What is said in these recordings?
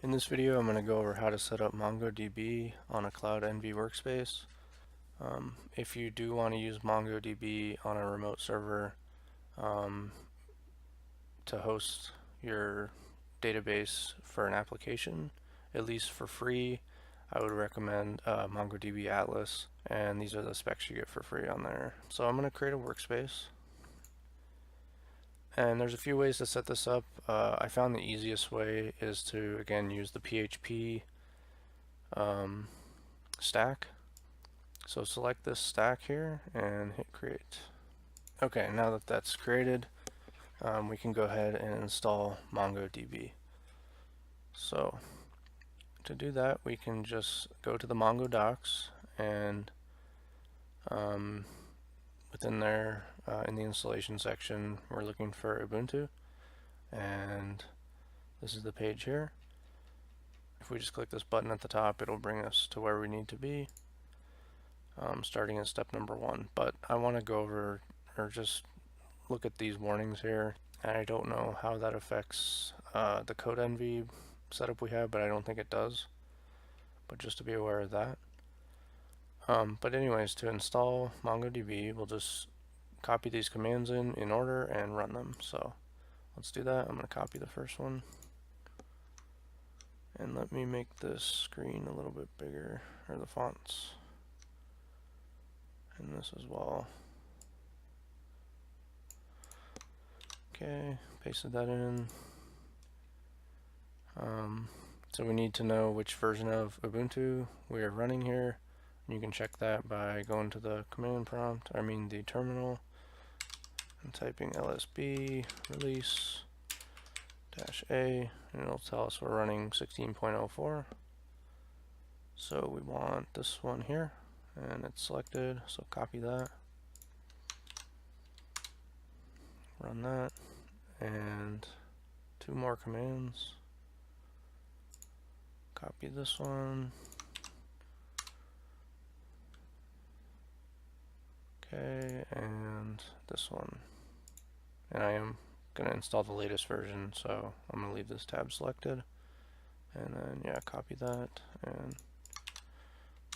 In this video, I'm going to go over how to set up MongoDB on a Codenvy workspace. If you do want to use MongoDB on a remote server to host your database for an application, at least for free, I would recommend MongoDB Atlas, and these are the specs you get for free on there. So I'm going to create a workspace. And there's a few ways to set this up. I found the easiest way is to, again, use the PHP stack. So select this stack here and hit create. Okay, now that that's created, we can go ahead and install MongoDB. So to do that, we can just go to the Mongo docs, and within there, in the installation section, we're looking for Ubuntu, and this is the page here. If we just click this button at the top, it'll bring us to where we need to be, starting at step number 1. But I want to go over, or just look at these warnings here. And I don't know how that affects the Codenvy setup we have, but I don't think it does. But just to be aware of that. But anyways, to install MongoDB, we'll just copy these commands in order and run them. So let's do that. I'm going to copy the first one. And let me make this screen a little bit bigger, or the fonts. And this as well. Okay, pasted that in. So we need to know which version of Ubuntu we are running here. You can check that by going to the command prompt, the terminal, and typing lsb release -a, and it'll tell us we're running 16.04. So we want this one here, and it's selected, so copy that, run that, and 2 more commands. Copy this one. Okay, and this one. And I am going to install the latest version, so I'm going to leave this tab selected. And then, yeah, copy that and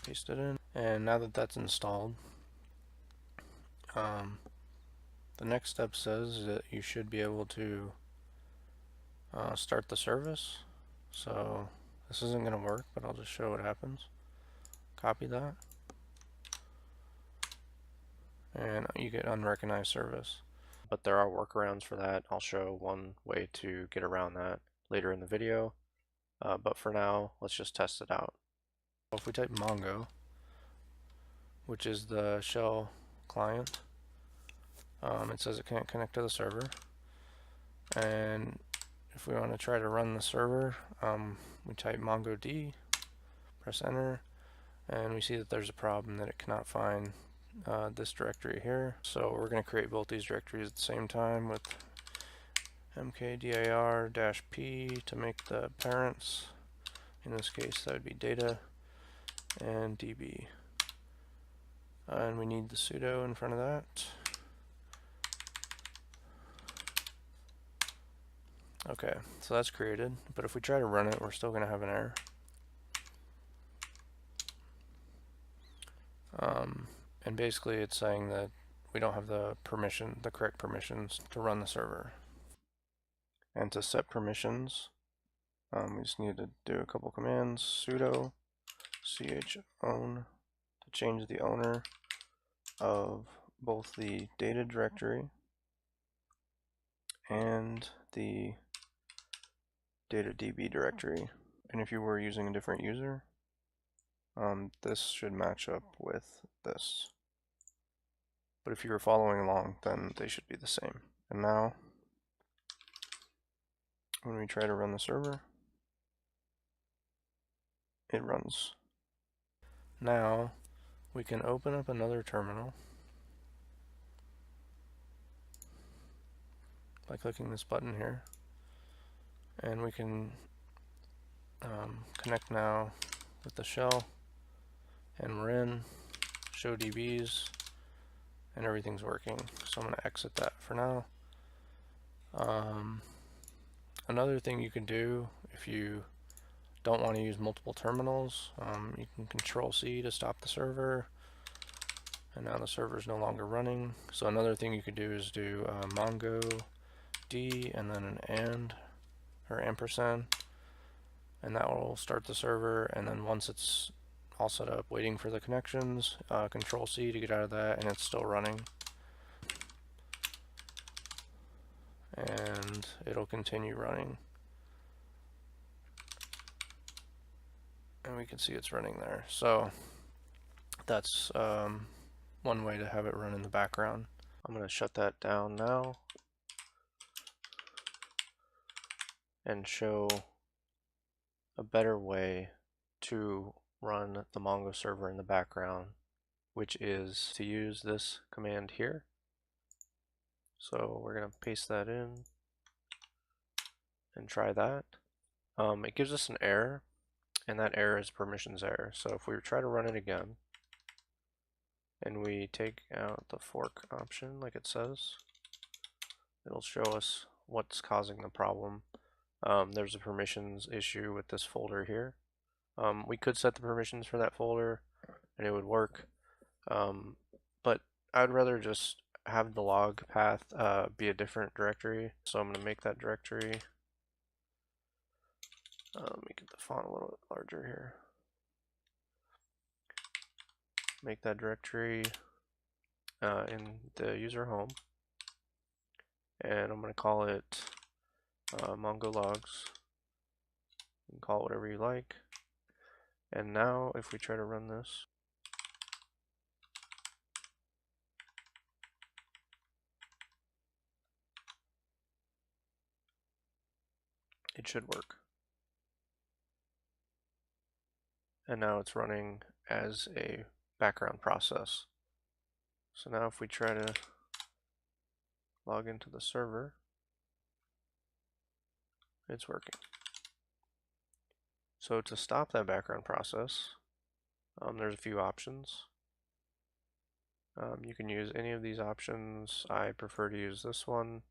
paste it in. And now that that's installed, the next step says that you should be able to start the service. So this isn't going to work, but I'll just show what happens. Copy that, and you get unrecognized service. But there are workarounds for that. I'll show one way to get around that later in the video. But for now, let's just test it out. So if we type Mongo, which is the shell client, it says it can't connect to the server. And if we want to try to run the server, we type MongoD, press enter, and we see that there's a problem that it cannot find this directory here. So we're going to create both these directories at the same time with mkdir-p to make the parents. In this case, that would be data and db. And we need the sudo in front of that. Okay, so that's created, but if we try to run it, we're still going to have an error. And basically it's saying that we don't have the correct permissions to run the server. And to set permissions, we just need to do a couple commands. Sudo chown to change the owner of both the data directory and the data DB directory. And if you were using a different user, this should match up with this. But if you were following along, then they should be the same. And now, when we try to run the server, it runs. Now, we can open up another terminal by clicking this button here. And we can connect now with the shell, and we're in, show DBs, and everything's working. So I'm going to exit that for now. Another thing you can do if you don't want to use multiple terminals, you can Control-C to stop the server, and now the server is no longer running. So another thing you could do is do MongoD and then an and or ampersand, and that will start the server. And then once it's all set up waiting for the connections, Control-C to get out of that, and it's still running. And it'll continue running. And we can see it's running there. So that's one way to have it run in the background. I'm going to shut that down now and show a better way to run the Mongo server in the background, which is to use this command here. So we're going to paste that in and try that. It gives us an error, and that error is permissions error. So if we try to run it again, and we take out the fork option like it says, it'll show us what's causing the problem. There's a permissions issue with this folder here. We could set the permissions for that folder and it would work, but I'd rather just have the log path be a different directory. So I'm going to make that directory. Let me get the font a little bit larger here. Make that directory in the user home, and I'm going to call it Mongo logs. You can call it whatever you like. And now if we try to run this, it should work. And now it's running as a background process. So now if we try to log into the server, it's working. So to stop that background process, there's a few options. You can use any of these options. I prefer to use this one.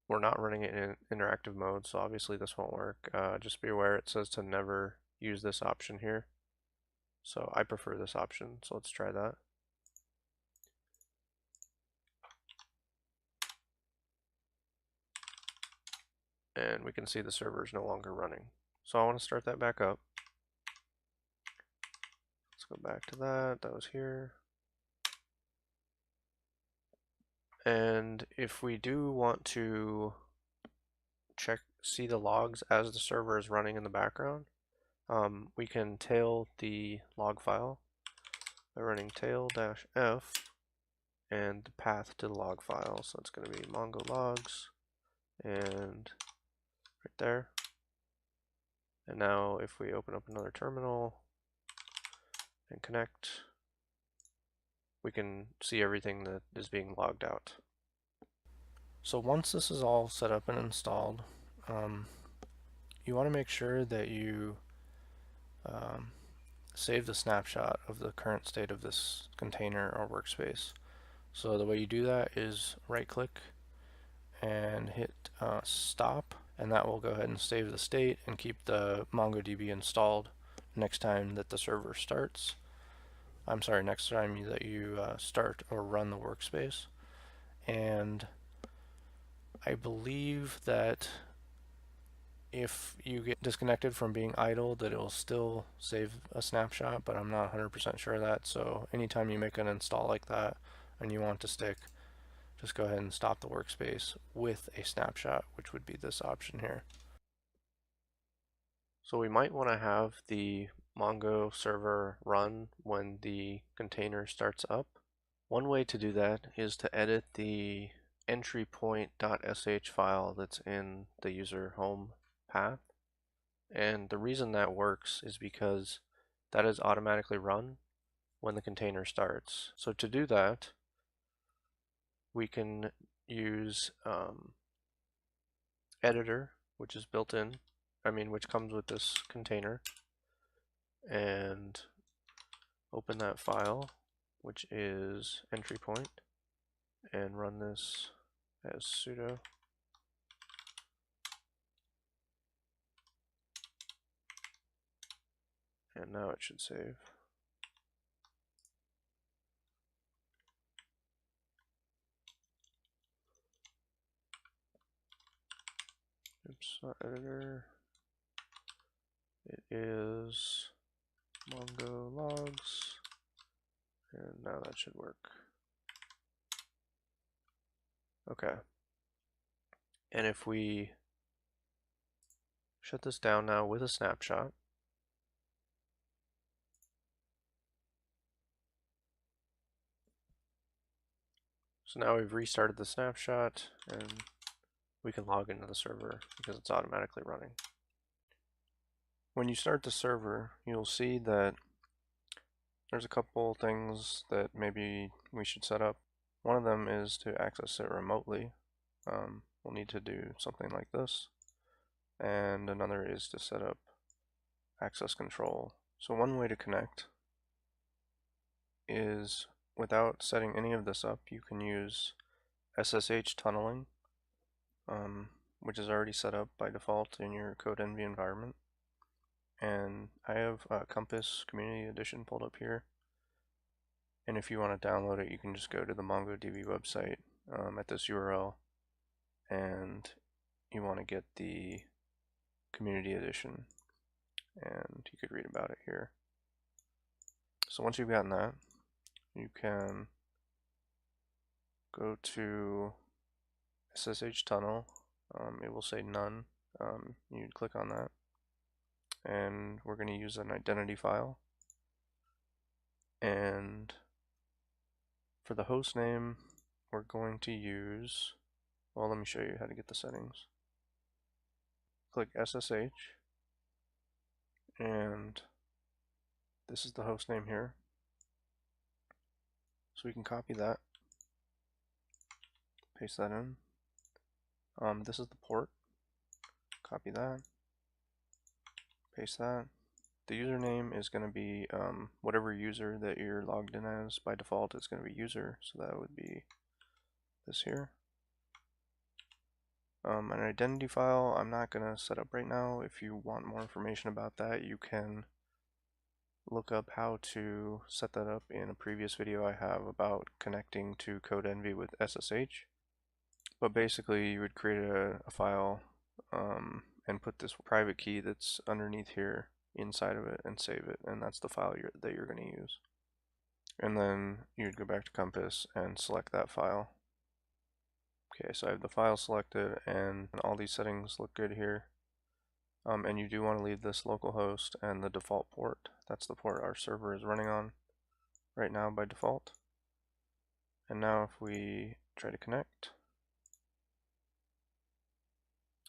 We're not running it in interactive mode, so obviously this won't work. Just be aware it says to never use this option here. So I prefer this option, so let's try that. And we can see the server is no longer running. So I want to start that back up. Let's go back to that. That was here. And if we do want to see the logs as the server is running in the background, we can tail the log file by running tail-f and the path to the log file. So it's going to be Mongo logs and right there. And now if we open up another terminal and connect, we can see everything that is being logged out. So once this is all set up and installed, you want to make sure that you save the snapshot of the current state of this container or workspace. So the way you do that is right click and hit stop, and that will go ahead and save the state and keep the MongoDB installed next time that the server starts. I'm sorry, next time that you start or run the workspace. And I believe that if you get disconnected from being idle, that it will still save a snapshot, but I'm not 100% sure of that. So anytime you make an install like that and you want to stick, just go ahead and stop the workspace with a snapshot, which would be this option here. So we might want to have the Mongo server run when the container starts up. One way to do that is to edit the entry point.sh file that's in the user home path. And the reason that works is because that is automatically run when the container starts. So to do that, we can use editor, which is built in, which comes with this container, and open that file, which is entry point, and run this as sudo. And now it should save. Oops, not editor. It is Mongo logs. And now that should work. Okay. And if we shut this down now with a snapshot, so now we've restarted the snapshot and we can log into the server because it's automatically running. When you start the server, you'll see that there's a couple things that maybe we should set up. One of them is to access it remotely. We'll need to do something like this. And another is to set up access control. So one way to connect is without setting any of this up, you can use SSH tunneling, which is already set up by default in your Codenvy environment. And I have Compass Community Edition pulled up here. And if you want to download it, you can just go to the MongoDB website at this URL, and you want to get the Community Edition, and you could read about it here. So once you've gotten that, you can go to SSH tunnel. It will say none. You'd click on that, and we're going to use an identity file. And for the host name, we're going to use, well, let me show you how to get the settings. Click SSH, and this is the host name here. So we can copy that, paste that in. This is the port. Copy that, paste that. The username is going to be whatever user that you're logged in as. By default, it's going to be user, so that would be this here. An identity file I'm not going to set up right now. If you want more information about that, you can look up how to set that up in a previous video I have about connecting to Codenvy with SSH. But basically, you would create a file and put this private key that's underneath here inside of it and save it, and that's the file that you're going to use. And then you'd go back to Compass and select that file. Okay, so I have the file selected, and all these settings look good here. And you do want to leave this localhost and the default port. That's the port our server is running on right now by default. And now if we try to connect,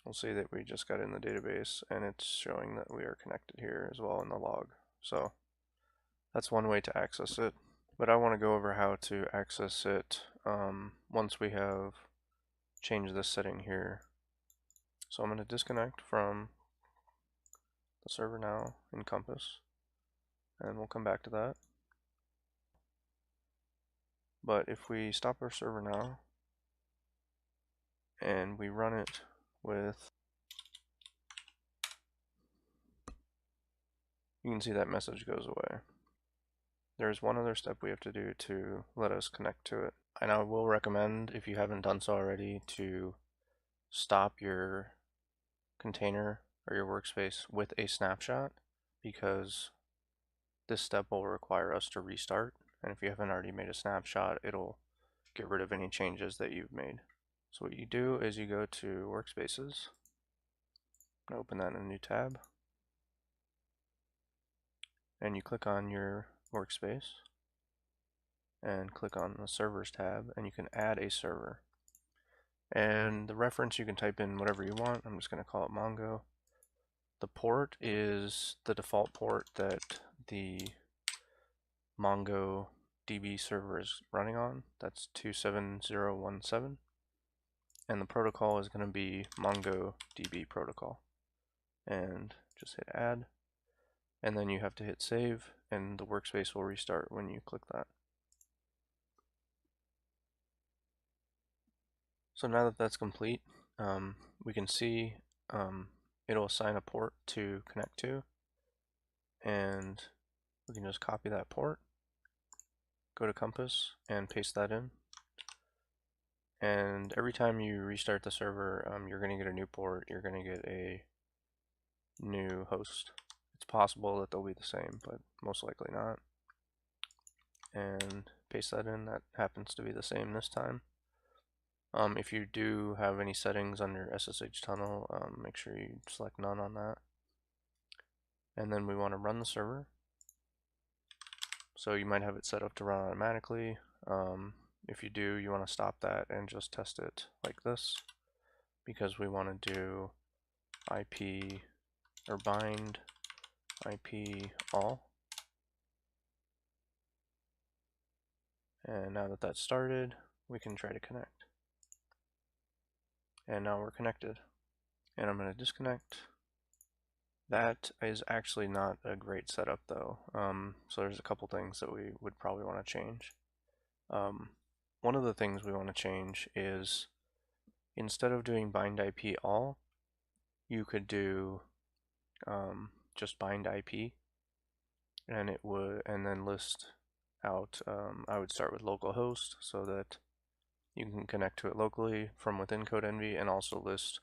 we'll see that we just got in the database, and it's showing that we are connected here as well in the log. So that's one way to access it. But I want to go over how to access it once we have changed this setting here. So I'm going to disconnect from the server now in Compass, and we'll come back to that. But if we stop our server now and we run it with, you can see that message goes away. There's one other step we have to do to let us connect to it. And I will recommend, if you haven't done so already, to stop your container or your workspace with a snapshot, because this step will require us to restart. And if you haven't already made a snapshot, it'll get rid of any changes that you've made. So what you do is you go to Workspaces, open that in a new tab, and you click on your workspace and click on the Servers tab, and you can add a server. And the reference, you can type in whatever you want. I'm just going to call it Mongo. The port is the default port that the MongoDB server is running on. That's 27017. And the protocol is going to be MongoDB protocol. And just hit add. And then you have to hit save, and the workspace will restart when you click that. So now that that's complete, we can see it'll assign a port to connect to. and we can just copy that port, go to Compass, and paste that in. And every time you restart the server, you're going to get a new port, you're going to get a new host. It's possible that they'll be the same, but most likely not. And paste that in. That happens to be the same this time. If you do have any settings under SSH tunnel, make sure you select none on that. And then we want to run the server. So you might have it set up to run automatically. If you do, you want to stop that and just test it like this, because we want to do IP or bind IP all. And now that that's started, we can try to connect. And now we're connected. And I'm going to disconnect. That is actually not a great setup though. So there's a couple things that we would probably want to change. One of the things we want to change is, instead of doing bind IP all, you could do just bind IP, and it would, and then list out. I would start with localhost so that you can connect to it locally from within Codenvy, and also list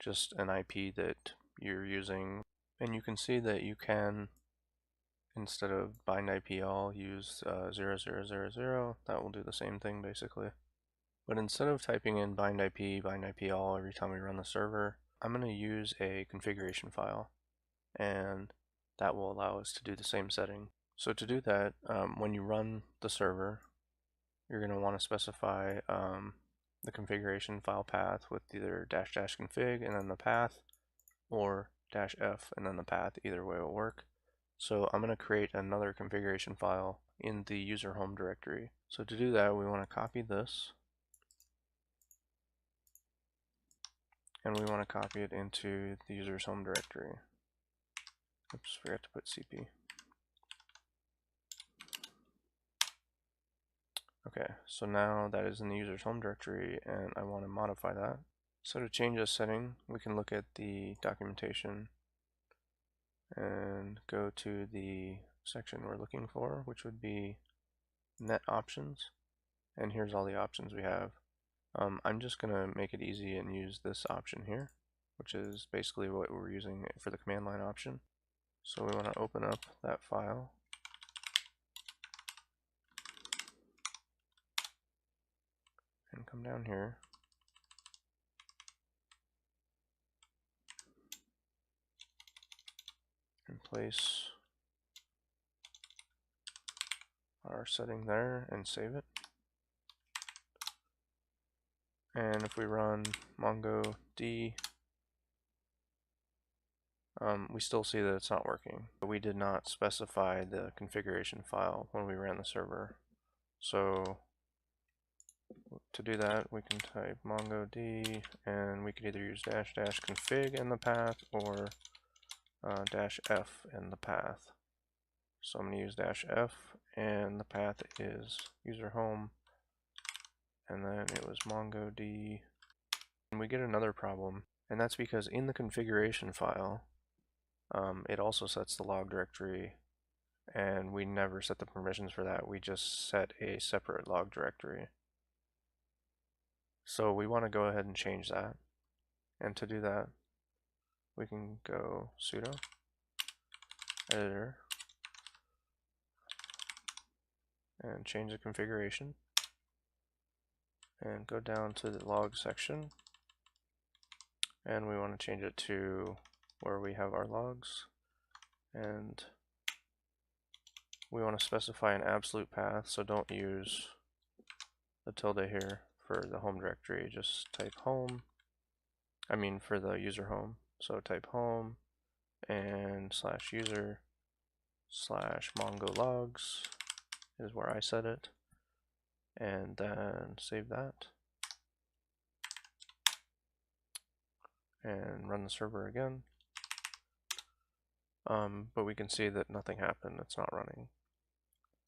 just an IP that you're using. And you can see that you can, instead of bind IP all, use 0000. That will do the same thing basically. But instead of typing in bind IP all every time we run the server, I'm going to use a configuration file, and that will allow us to do the same setting. So to do that, when you run the server, you're going to want to specify the configuration file path with either --config and then the path, or -f and then the path. Either way will work. So I'm going to create another configuration file in the user home directory. So to do that, we want to copy this, and we want to copy it into the user's home directory. Oops, forgot to put CP. Okay, so now that is in the user's home directory, and I want to modify that. So to change this setting, we can look at the documentation and go to the section we're looking for, which would be net options. And here's all the options we have. I'm just going to make it easy and use this option here, which is basically what we're using for the command line option. So we want to open up that file, and come down here, and place our setting there and save it. And if we run MongoDB, we still see that it's not working. But we did not specify the configuration file when we ran the server. So to do that, we can type MongoDB, and we can either use --config in the path, or -f in the path. So I'm going to use -f, and the path is user home, and then it was MongoDB. And we get another problem, and that's because in the configuration file, it also sets the log directory, and we never set the permissions for that. We just set a separate log directory. So we want to go ahead and change that. And to do that, we can go sudo editor and change the configuration, and go down to the log section, and we want to change it to where we have our logs, and we want to specify an absolute path, so don't use the tilde here for the home directory. Just type home, for the user home, so type home and /user /mongologs is where I set it, and then save that and run the server again. But we can see that nothing happened, it's not running.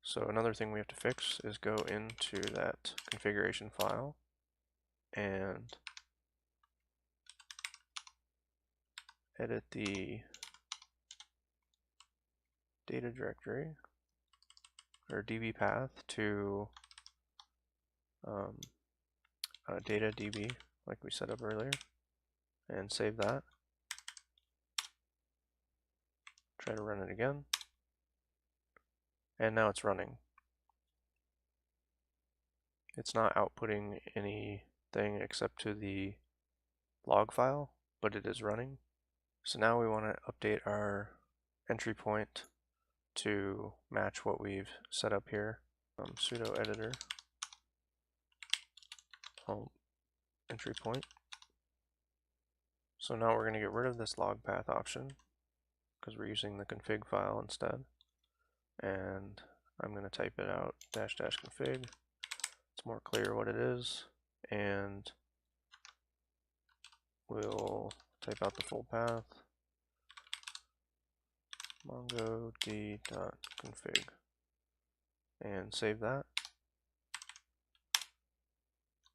So another thing we have to fix is go into that configuration file and edit the data directory or DB path to data DB like we set up earlier, and save that. Try to run it again, and now it's running. It's not outputting anything except to the log file, but it is running. So now we want to update our entry point to match what we've set up here. Sudo editor entry point. So now we're going to get rid of this log path option because we're using the config file instead. And I'm going to type it out --config. It's more clear what it is. And we'll type out the full path. MongoD.config. And save that.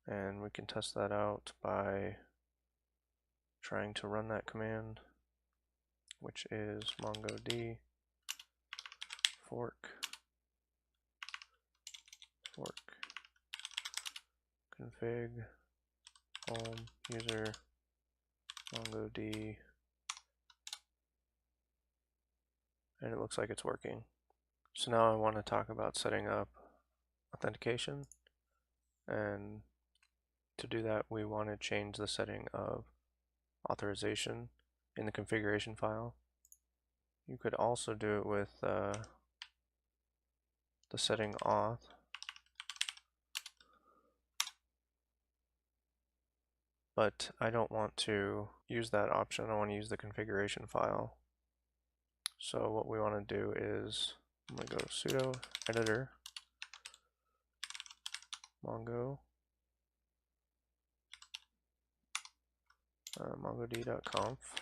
And we can test that out by trying to run that command, which is MongoD fork config home user MongoD, and it looks like it's working. So now I want to talk about setting up authentication, and to do that we want to change the setting of authorization in the configuration file. You could also do it with the setting auth, but I don't want to use that option. I want to use the configuration file. So what we want to do is I'm going to go to sudo editor MongoD.conf,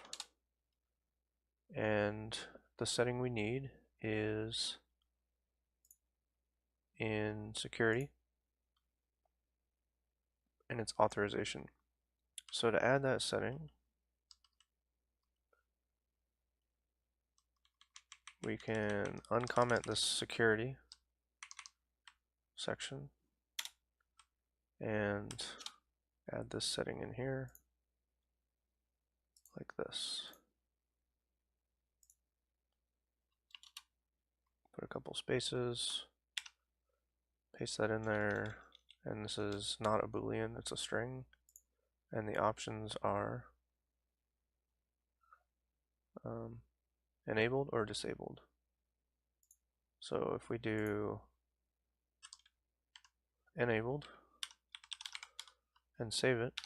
and the setting we need is in security, and it's authorization. So to add that setting, we can uncomment this security section and add this setting in here like this. Put a couple spaces, paste that in there, and this is not a boolean, it's a string, and the options are enabled or disabled. So if we do enabled and save it,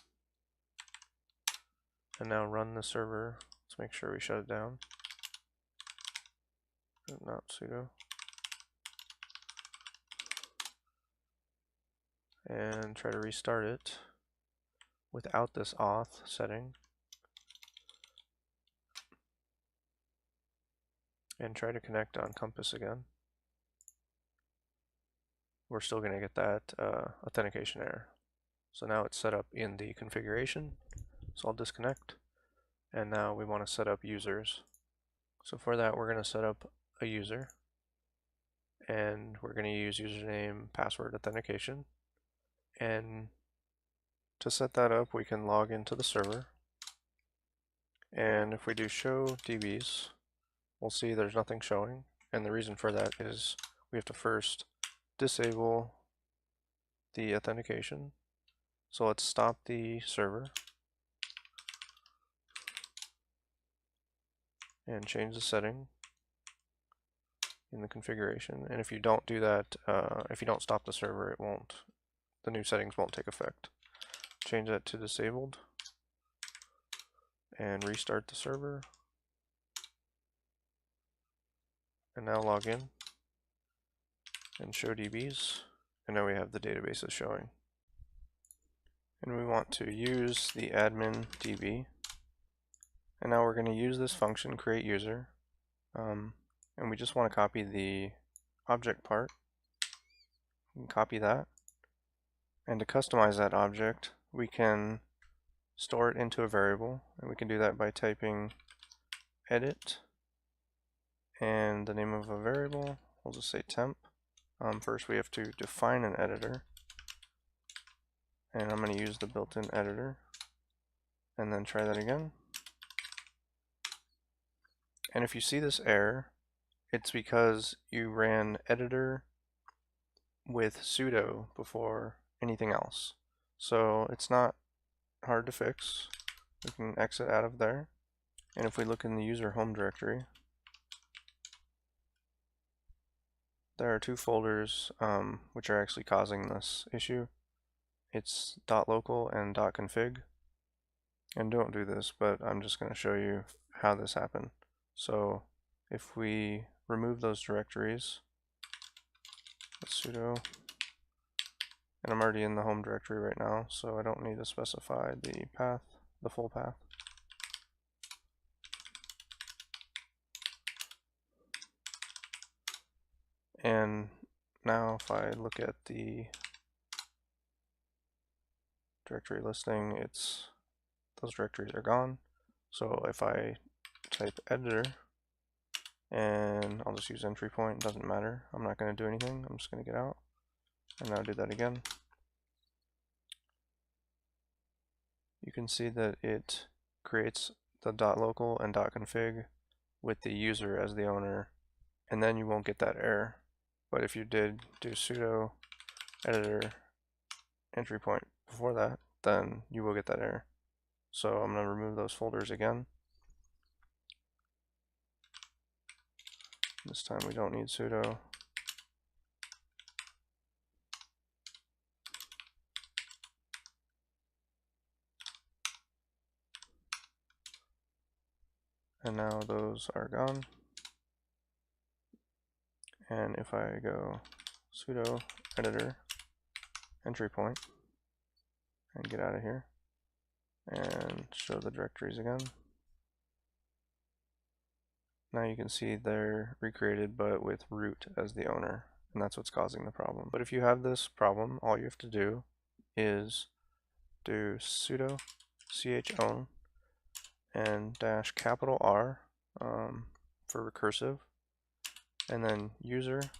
and now run the server, let's make sure we shut it down, not sudo, and try to restart it without this auth setting, and try to connect on Compass again. We're still going to get that authentication error. So now it's set up in the configuration, so I'll disconnect, and now we want to set up users. So for that we're going to set up a user, and we're going to use username password authentication, and to set that up we can log into the server, and if we do show DBs we'll see there's nothing showing, and the reason for that is we have to first disable the authentication. So let's stop the server and change the setting in the configuration, and if you don't do that, if you don't stop the server, the new settings won't take effect. Change that to disabled and restart the server, and now log in and show DBs, and now we have the databases showing. And we want to use the admin DB, and now we're going to use this function create user, and we just want to copy the object part, and copy that, and to customize that object we can store it into a variable, and we can do that by typing edit and the name of a variable, we'll just say temp. First we have to define an editor, and I'm going to use the built-in editor, and then try that again. And if you see this error, it's because you ran editor with sudo before anything else. So it's not hard to fix. We can exit out of there, and if we look in the user home directory, there are two folders which are actually causing this issue. It's .local and .config. And don't do this, but I'm just going to show you how this happened. So if we remove those directories, sudo, and I'm already in the home directory right now, so I don't need to specify the path, the full path. And now if I look at the directory listing, those directories are gone. So if I type editor, and I'll just use entry point, doesn't matter. I'm not going to do anything, I'm just going to get out. And now do that again. You can see that it creates the .local and .config with the user as the owner, and then you won't get that error. But if you did do sudo editor entry point before that, then you will get that error. So I'm going to remove those folders again. This time we don't need sudo. And now those are gone. And if I go sudo editor entry point and get out of here and show the directories again, now you can see they're recreated but with root as the owner, and that's what's causing the problem. But if you have this problem, all you have to do is do sudo chown and -R for recursive, and then user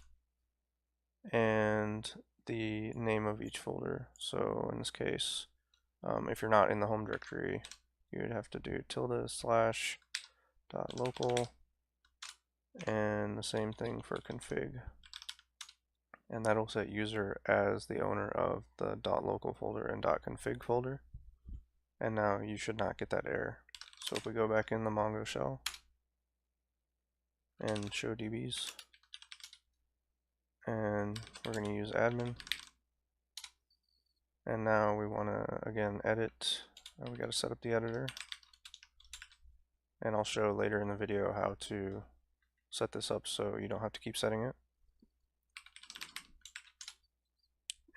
and the name of each folder. So in this case, if you're not in the home directory, you would have to do ~/.local and the same thing for config. And that'll set user as the owner of the .local folder and .config folder. And now you should not get that error. So if we go back in the Mongo shell and show DBs, and we're going to use admin, and now we want to again edit. We got to set up the editor, and I'll show later in the video how to set this up so you don't have to keep setting it.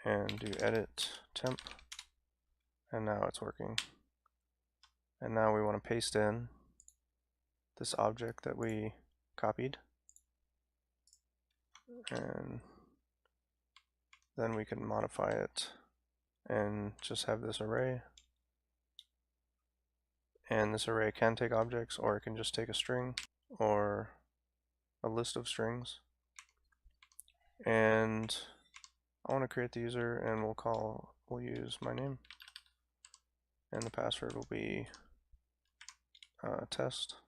And do edit temp, and now it's working. And now we want to paste in this object that we copied, and then we can modify it and just have this array. And this array can take objects, or it can just take a string or a list of strings. And I want to create the user, and we'll use my name, and the password will be test.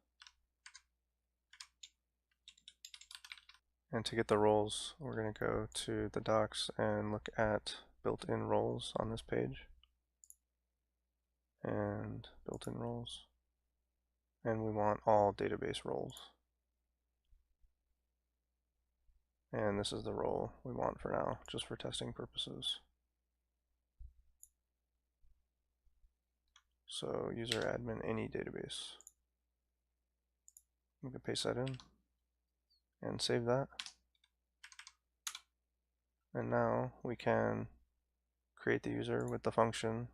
And to get the roles, we're going to go to the docs and look at built-in roles on this page, and built-in roles, and we want all database roles. And this is the role we want for now, just for testing purposes. So user admin any database. We can paste that in and save that. And now we can create the user with the function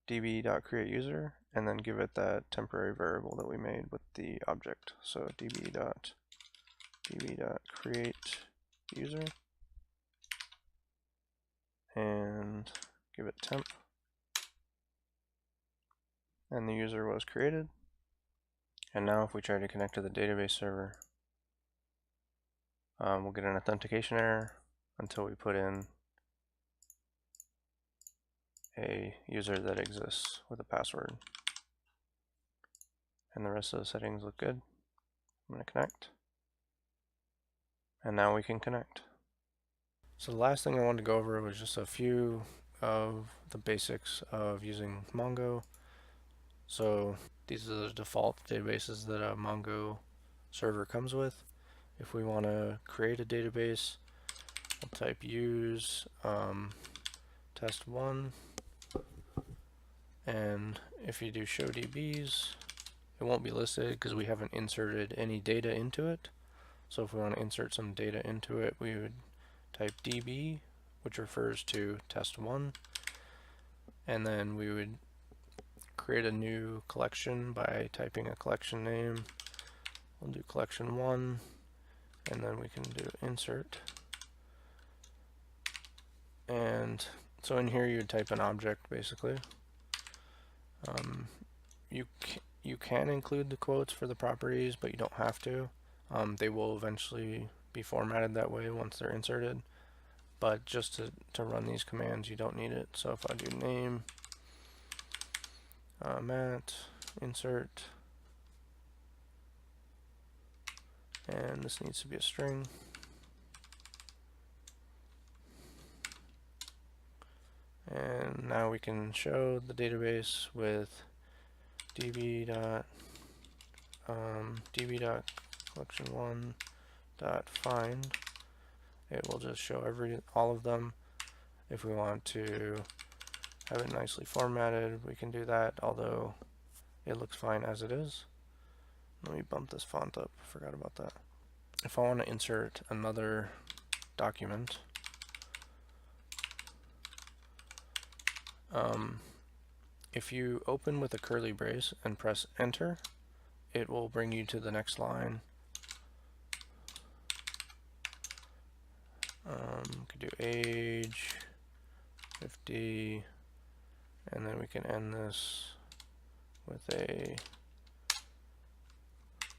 db.createUser, and then give it that temporary variable that we made with the object. So db.createUser, and give it temp, and the user was created. And now if we try to connect to the database server, we'll get an authentication error until we put in a user that exists with a password. And the rest of the settings look good. I'm going to connect. And now we can connect. So the last thing I wanted to go over was just a few of the basics of using Mongo. So these are the default databases that a Mongo server comes with. If we want to create a database, we'll type use test1, and if you do show DBs, it won't be listed because we haven't inserted any data into it. So if we want to insert some data into it, we would type DB, which refers to test1, and then we would create a new collection by typing a collection name. We'll do collection1, and then we can do insert. And so in here you would type an object basically. You can include the quotes for the properties, but you don't have to. They will eventually be formatted that way once they're inserted. But just to run these commands, you don't need it. So if I do name, Matt, insert, and this needs to be a string. And now we can show the database with db.collection1.find. It will just show all of them. If we want to have it nicely formatted, we can do that, although it looks fine as it is. Let me bump this font up, forgot about that. If I want to insert another document, if you open with a curly brace and press enter, it will bring you to the next line. Could do age 50, and then we can end this with a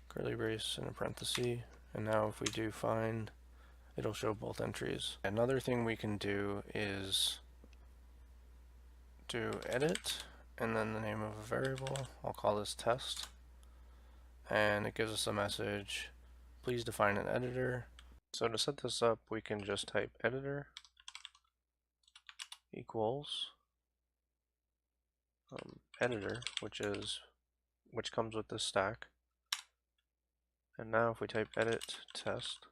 curly brace and a parenthesis. And now if we do find, it'll show both entries. Another thing we can do is do edit and then the name of a variable. I'll call this test, and it gives us a message, please define an editor. So to set this up, we can just type editor equals editor, which comes with this stack. And now if we type edit test,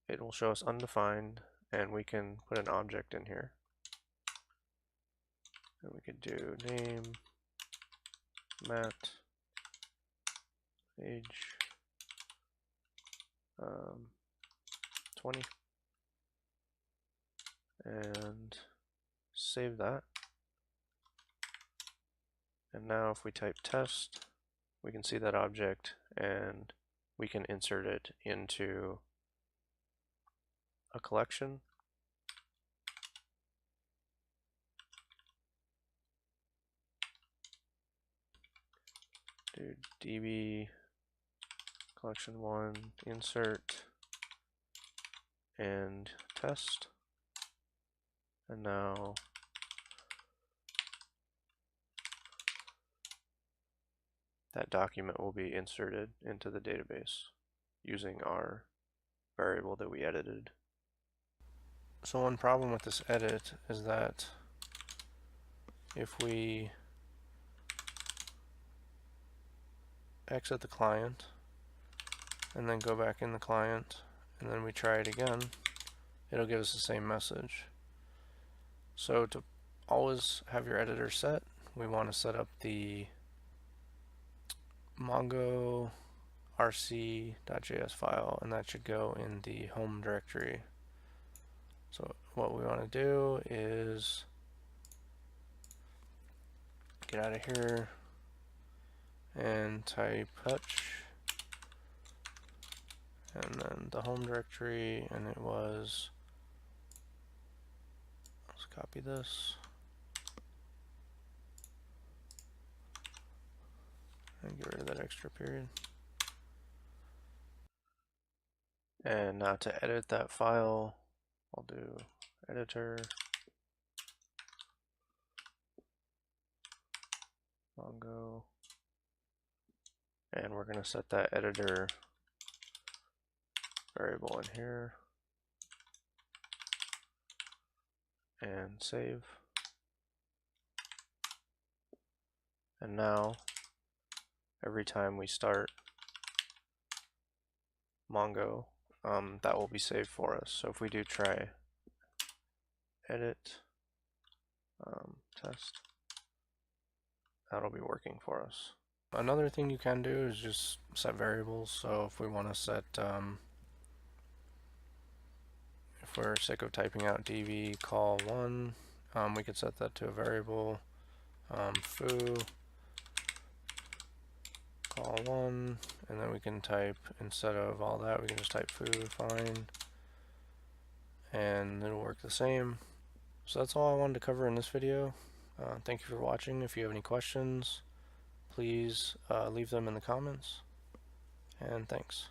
it will show us undefined, and we can put an object in here. And we could do name, Matt, age 20, and save that. And now if we type test, we can see that object, and we can insert it into a collection. Do db collection1 insert and test, and now that document will be inserted into the database using our variable that we edited. So one problem with this edit is that if we exit the client and then go back in the client and then we try it again, it'll give us the same message. So to always have your editor set, we want to set up the Mongo rc.js file, and that should go in the home directory. So what we want to do is get out of here and type hutch and then the home directory, and it was, let's copy this and get rid of that extra period. And now to edit that file, I'll do editor, Mongo, and we're going to set that editor variable in here and save. And now every time we start Mongo, that will be saved for us. So if we do try edit test, that'll be working for us. Another thing you can do is just set variables. So if we want to set, if we're sick of typing out dv call1, we could set that to a variable, foo call1, and then we can type, instead of all that, we can just type foo, fine, and it'll work the same. So that's all I wanted to cover in this video. Thank you for watching. If you have any questions, please leave them in the comments, and thanks.